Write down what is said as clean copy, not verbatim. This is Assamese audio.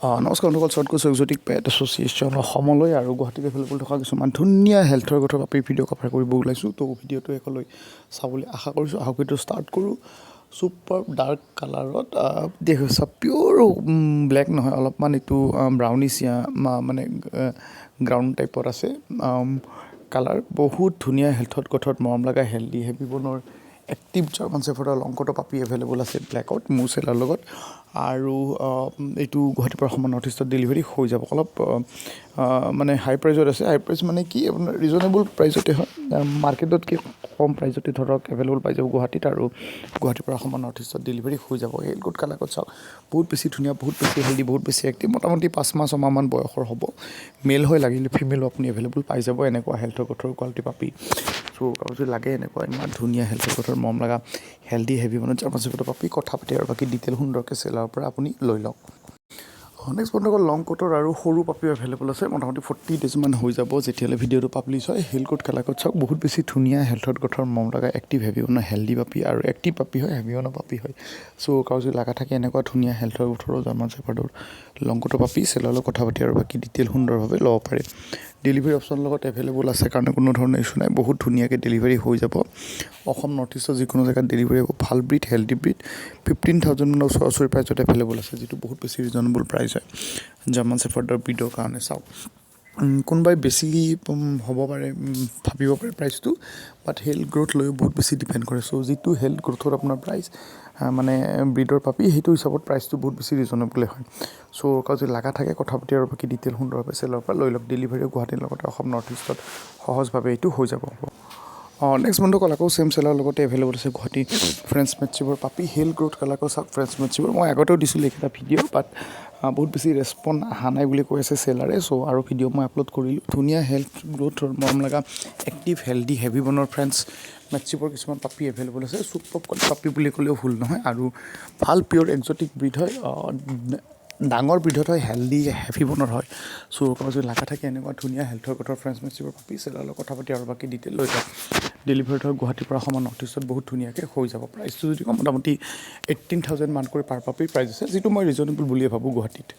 নমস্কাৰ বন্ধুসকল, শ্বৰ্ট কোৰ্চ এক্সোটিক পেট এছ'চিয়েশ্যন অসমলৈ আৰু গুৱাহাটীত এভেইলেবল থকা কিছুমান ধুনীয়া হেল্থৰ কথা আমি ভিডিঅ' কভাৰ কৰিব ওলাইছোঁ। তো ভিডিঅ'টো শেষলৈ চাবলৈ আশা কৰিছোঁ। আহক ভিডিঅ' ষ্টাৰ্ট কৰোঁ। ছুপাৰ ডাৰ্ক কালাৰত দেখা পিয়'ৰ ব্লেক নহয়, অলপমান এইটো ব্ৰাউনিছিয়া মানে গ্ৰাউণ্ড টাইপত আছে কালাৰ। বহুত ধুনীয়া হেল্থত গঠত মৰম লগা হেল্ডি হেভি বনৰ এক্টিভ জাৰ্মান চেফাৰ্ডৰ লংকট পাপি এভেইলেবল আছে ব্লেকত মোৰ চেলাৰ লগত। আৰু এইটো গুৱাহাটীৰ পৰা অসমৰ নৰ্থ ইষ্টত ডেলিভাৰী হৈ যাব। অলপ মানে হাই প্ৰাইজত আছে। হাই প্ৰাইজ মানে কি, আপোনাৰ ৰিজনেবল প্ৰাইজতে হয়, মাৰ্কেটতকৈ কম প্ৰাইজতে ধৰক এভেইলেবল পাই যাব গুৱাহাটীত। আৰু গুৱাহাটীৰ পৰা অসমৰ নৰ্থ ইষ্টত ডেলিভাৰী হৈ যাব। এই গুড কালাৰত চাওক, বহুত বেছি ধুনীয়া, বহুত বেছি হেল্ডি, বহুত বেছি এক্টিভ। মোটামুটি 5-6 মাহমান বয়সৰ হ'ব। মেল হৈ লাগিলে ফিমেলো আপুনি এভেইলেবল পাই যাব। এনেকুৱা হেল্থৰ গঠৰ কোৱালিটি পাপি। চ' যদি লাগে এনেকুৱা ইমান ধুনীয়া হেল্থৰ গঠৰ মৰম লগা হেল্ডি হেভি মানে জাৰ্মান চেফাৰ্ডৰ পাপি, কথা পাতি আৰু বাকী ডিটেইল সুন্দৰকৈ চেলাৰৰ পৰা আপুনি লৈ লওক। নেক্সট বন্ধুসকল, লং কোটৰ আৰু সৰু পাপিও এভেইলেবল আছে। মোটামুটি 40 ডেজমান হৈ যাব যেতিয়ালৈ ভিডিঅ'টো পাব্লিছ হয়। হিল কোট কালাকত চাওক, বহুত বেছি ধুনীয়া হেল্থত গঠৰ মৰম লগা এক্টিভ হেভি বনৰ হেল্ডি পাপি আৰু এক্টিভ পাপি হয়, হেভি বনৰ পাপি হয়। চ' কাৰো যদি লগা থাকে এনেকুৱা ধুনীয়া হেল্থৰ গঠৰৰ জাৰ্মান চেফাৰ্ডৰ লং কোটৰ পাপি, চেলাৰৰ লগত কথা পাতি আৰু বাকী ডিটেইল সুন্দৰভাৱে ল'ব পাৰে। ডেলিভাৰী অপশ্যনৰ লগত এভেইলেবল আছে কাৰণে কোনো ধৰণৰ ইছ্যু নাই। বহুত ধুনীয়াকৈ ডেলিভাৰী হৈ যাব। অসম নৰ্থ ইষ্টৰ যিকোনো জেগাত ডেলিভাৰী হ'ব। ভাল ব্ৰিড, হেল্ডি ব্ৰিড, 15,000 মানৰ ওচৰা-ওচৰি প্ৰাইজত এভেইলেবল আছে, যিটো বহুত বেছি ৰিজনেবল প্ৰাইচ হয় জাৰ্মান চেফাৰ্ডৰ ব্ৰিডৰ কাৰণে। চাওক, কোনোবাই বেছি হ'ব পাৰে, ভাবিব পাৰে প্ৰাইচটো, বাট হেল্থ গ্ৰ'থ লৈও বহুত বেছি ডিপেণ্ড কৰে। চ' যিটো হেল্থ গ্ৰ'থত আপোনাৰ প্ৰাইচ মানে ব্ৰিডৰ পাপি, সেইটো হিচাপত প্ৰাইচটো বহুত বেছি ৰিজনেবলে হয়। চ' কাৰো যদি লগা থাকে কথা পাতি আৰু বাকী ডিটেইল সুন্দৰভাৱে চেলাৰৰ পৰা লৈ লওক। ডেলিভাৰী গুৱাহাটীৰ লগতে অসম নৰ্থ ইষ্টত সহজভাৱে এইটো হৈ যাব। নেক্সট বন্ধুসকল, আকৌ চেম চেলাৰৰ লগতে এভেইলেবল আছে গুৱাহাটী ফ্ৰেঞ্চ মেটচিপৰ পাপি। হেল গ্ৰ'থ কালাৰকো চাওক, ফ্ৰেঞ্চ মেটচিপৰ মই আগতেও দিছিলোঁ এইকেইটা ভিডিঅ', বাট বহুত বেছি ৰেচপন্স অহা নাই বুলি কৈ আছে চেলাৰে। চ' আৰু ভিডিঅ' মই আপলোড কৰিলোঁ। ধুনীয়া হেল্থ গ্ৰ'থৰ মৰম লগা এক্টিভ হেল্ডি হেভি বনৰ ফ্ৰেঞ্চ মেটচিপৰ কিছুমান পাপি এভেইলেবল আছে। চুপাৰ পাপি বুলি ক'লেও ভুল নহয়, আৰু ভাল পিয়'ৰ এক্সটিক ব্ৰিড হয়, ডাঙৰ ব্ৰিডত হয়, হেল্ডি হেভি বনৰ হয়। চ' কাৰো যদি লগা থাকে এনেকুৱা ধুনীয়া হেল্থৰ গঠৰ ফ্ৰেঞ্চ মেটচিপৰ পাপি, চেলাৰৰ লগত কথা পাতি আৰু বাকী ডিটেইল লৈ যাওক। ডেলিভাৰীত হয় গুৱাহাটীৰ পৰা অসমৰ নৰ্থ ইষ্টত বহুত ধুনীয়াকৈ হৈ যাব। প্ৰাইচটো যদি কম, মোটামুটি 18,000 মানকৈ পাৰ পাপি প্ৰাইচ আছে, যিটো মই ৰিজনেবল বুলিয়ে ভাবোঁ গুৱাহাটীত।